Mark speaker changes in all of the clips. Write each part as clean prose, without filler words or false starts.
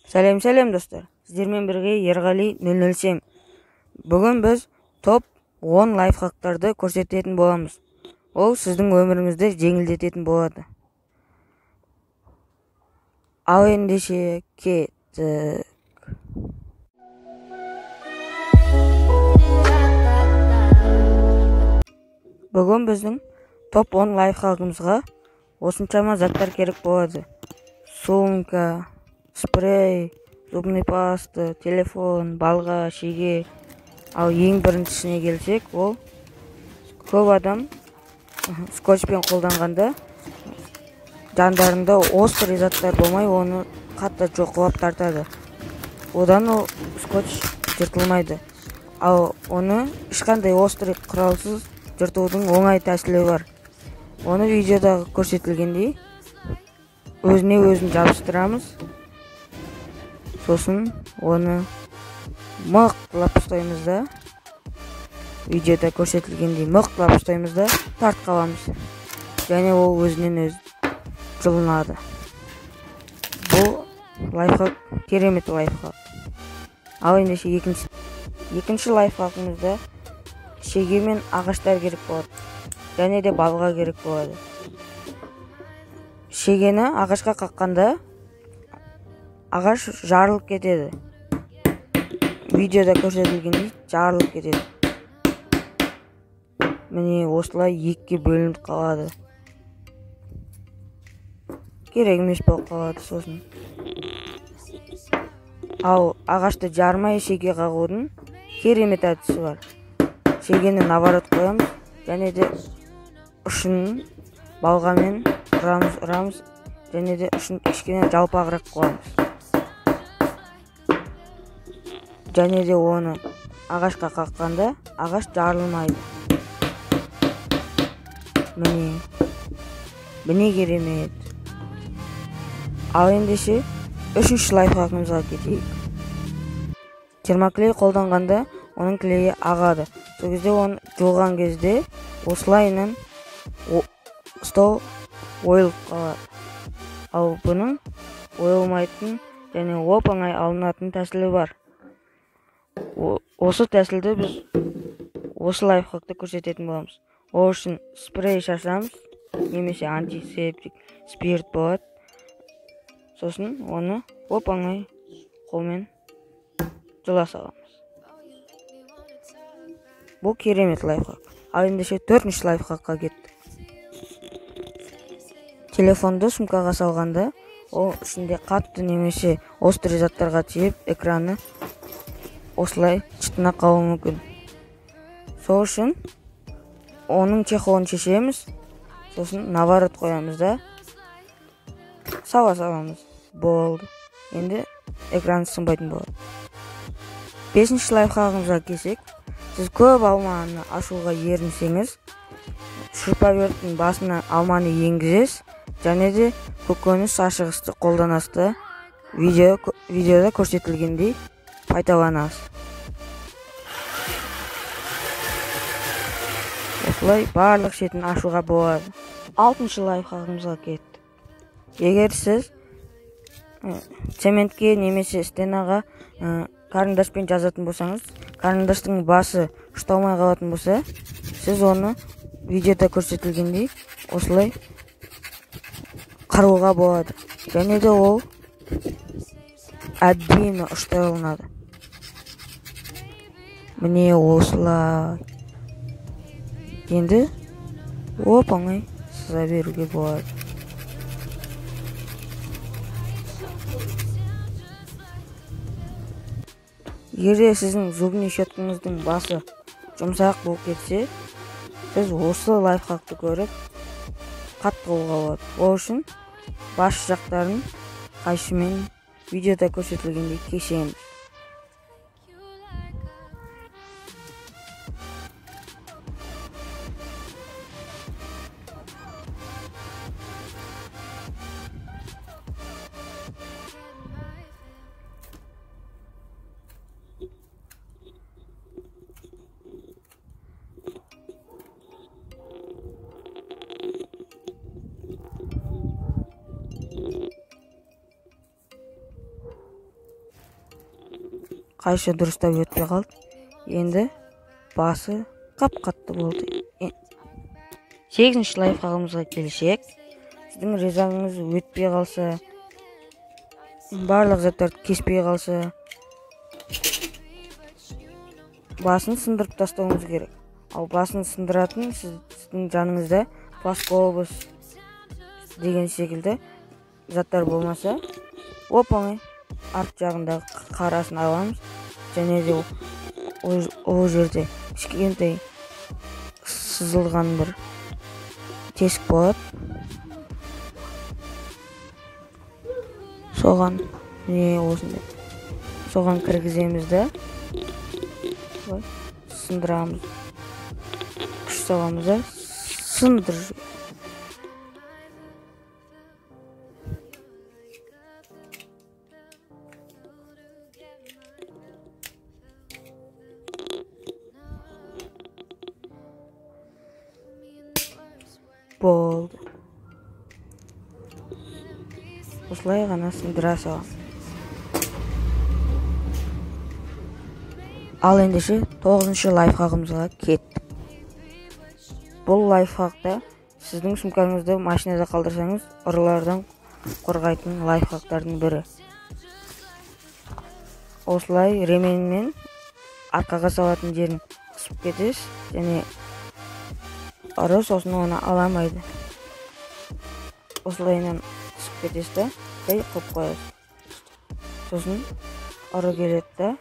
Speaker 1: Сәлем достар. Сіздермен бірге Ерғали 007. Бүгін біз топ 10 лайфхактарды көрсететін боламыз. Ол сіздің өміріңізді жеңілдететін болады. Ал ендеше кеттік. Бүгін біздің топ 10 лайфхагымызға осыншама заттар керек болады. Сумка, спрей, зубный паста, телефон, балға, шеге. Ал ең біріншісіне келсек, ол көп адам скотчпен қолданғанда жандарында острый заттар болмай, оны қатты жоқлап тартады. Одан ол скотч жыртылмайды. Ал оны ешқандай острый құралсыз жыртудың оңай тәсілі бар. Оны видеодағы көрсетілгендей өзіне өзін жабыстырамыз. Сосын оны мықтылап ұстаймыз да, видеода көрсетілгендей мықтылап ұстаймыз да тартып қаламыз. Және ол өзінен өзі жылынады. Бұл лайфхак керемет лайфхак. Ал ендеше екінші лайфхагымызда шеге мен ағаштар керек болады. Және де балға керек болады. Шегені ағашқа қаққанда ағаш жарылып кетеді. Видеода көрсетілгендей жарылып кетеді. Міне осылай екіге бөлініп қалады. Керек емес болып қалады сосын. Ал ағашты жармай шеге қағудың керемет әдісі бар. Шегені наоборот қоямыз, және де ұшын балғамен ұрамыз, және де ұшын кішкене жалпағырақ қоямыз. Және де оны ағашқа қаққанда ағаш жарылмайды. Міне керемет. Ал ендеше үшінші лайфхагымызға кетейік. Термоклей қолданғанда оның клейі ағады. Сол кезде оны жуған кезде осылайынан стол ойылып қалады. Ал бұның ойылмайтын және оп-оңай алынатын тәсілі бар. Осы тәсілді біз осы лайфхакты көрсететін боламыз. Ол үшін спрей шашамыз, немесе антисептик спирт болады. Сосын оны оп-оңай қолмен жуа саламыз. Бұл керемет лайфхак. Ал ендеше төртінші лайфхакқа кеттік. Телефонды сумкаға салғанда, ол ішінде қатты немесе острый заттарға тиіп, экраны осылай чытына қалуы мүмкін. Сол үшін оның чехолын шешеміз, сосын наоборот қоямыз да сала саламыз. Болды. Енді экран сынбайтын болады. Бесінші лайфхагымызға келсек, сіз көп алманы ашуға ерінсеңіз, шурпаберттің басына алманы енгізесіз, және де көкөніс ашығысты қолданасыз. Видеода көрсетілгендей пайдаланасыз. Осылай барлық шетін ашуға болады. Алтыншы лайфхагымызға кеттік. Егер сіз цементке немесе стенаға карандашпен жазатын болсаңыз, карандаштың басы ұшталмай қалатын болса, сіз оны видеода көрсетілгендей осылай қаруға болады. Және де ол әдемі ұшталынады. Міне осылай. Енді оп-оңай сыза беруге болады. Егер сіздің зубный щеткаңыздың басы жұмсақ болып кетсе, сіз осы лайфхакты көріп қатты қолға болады. Ол үшін бас жақтарын қайшымен видеода көрсетілгендей кесеміз. қайшы дұрыстап өтпей қалды. Енді басы қап-қатты болды. 8-ші лайфхагымызға келсек, сіздің резагыңыз өтпей қалса, барлық заттарды кеспей қалса, басын сындырып тастауыңыз керек. Ал басын сындыратын сіздің жаныңызда плоскобус деген секілді заттар болмаса, оп-оңай арт жағындағы қарасын аламыз, және де ол жерде кішкентай сызылған бір тесік болады. Соған осындай. Соған кіргіземіз да сындырамыз. Күш саламыз да сындырып. Болды. Осылай ғана сындыра саламыз. Ал ендеше 9-ші лайфхагымызға кеттік. Бұл лайфхакта сіздің сумкаңызды машинада қалдырсаңыз, ұрылардан қорғайтын лайфхактардың бірі. Осылай ременмен арқаға салатын жерін қысып кетесіз, және ұры сосын оны аламайды. Осылайынан қысып кетесіз да, қойып қоясыз. Сосын ұры келеді да,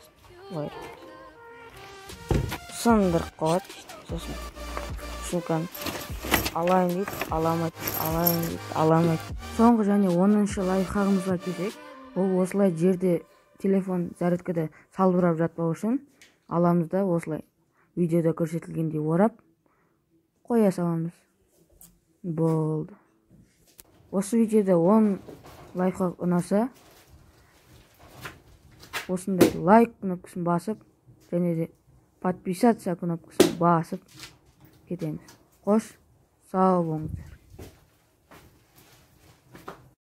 Speaker 1: сындырып қояды. Сосын сумканы алайын дейді, аламайды, алайын дейді, аламайды. Соңғы және 10-ші лайфхагымызға келсек, ол осылай жерде телефон зарядкада салбырап жатпау үшін аламыз да осылай видеода көрсетілгендей орап қоя саламыз. Болды. Осы видеода 10 лайфхак ұнаса, осындай лайк кнопкасын басып, және де подписаться кнопкасын басып кетеміз. Қош, сау болыңыздар.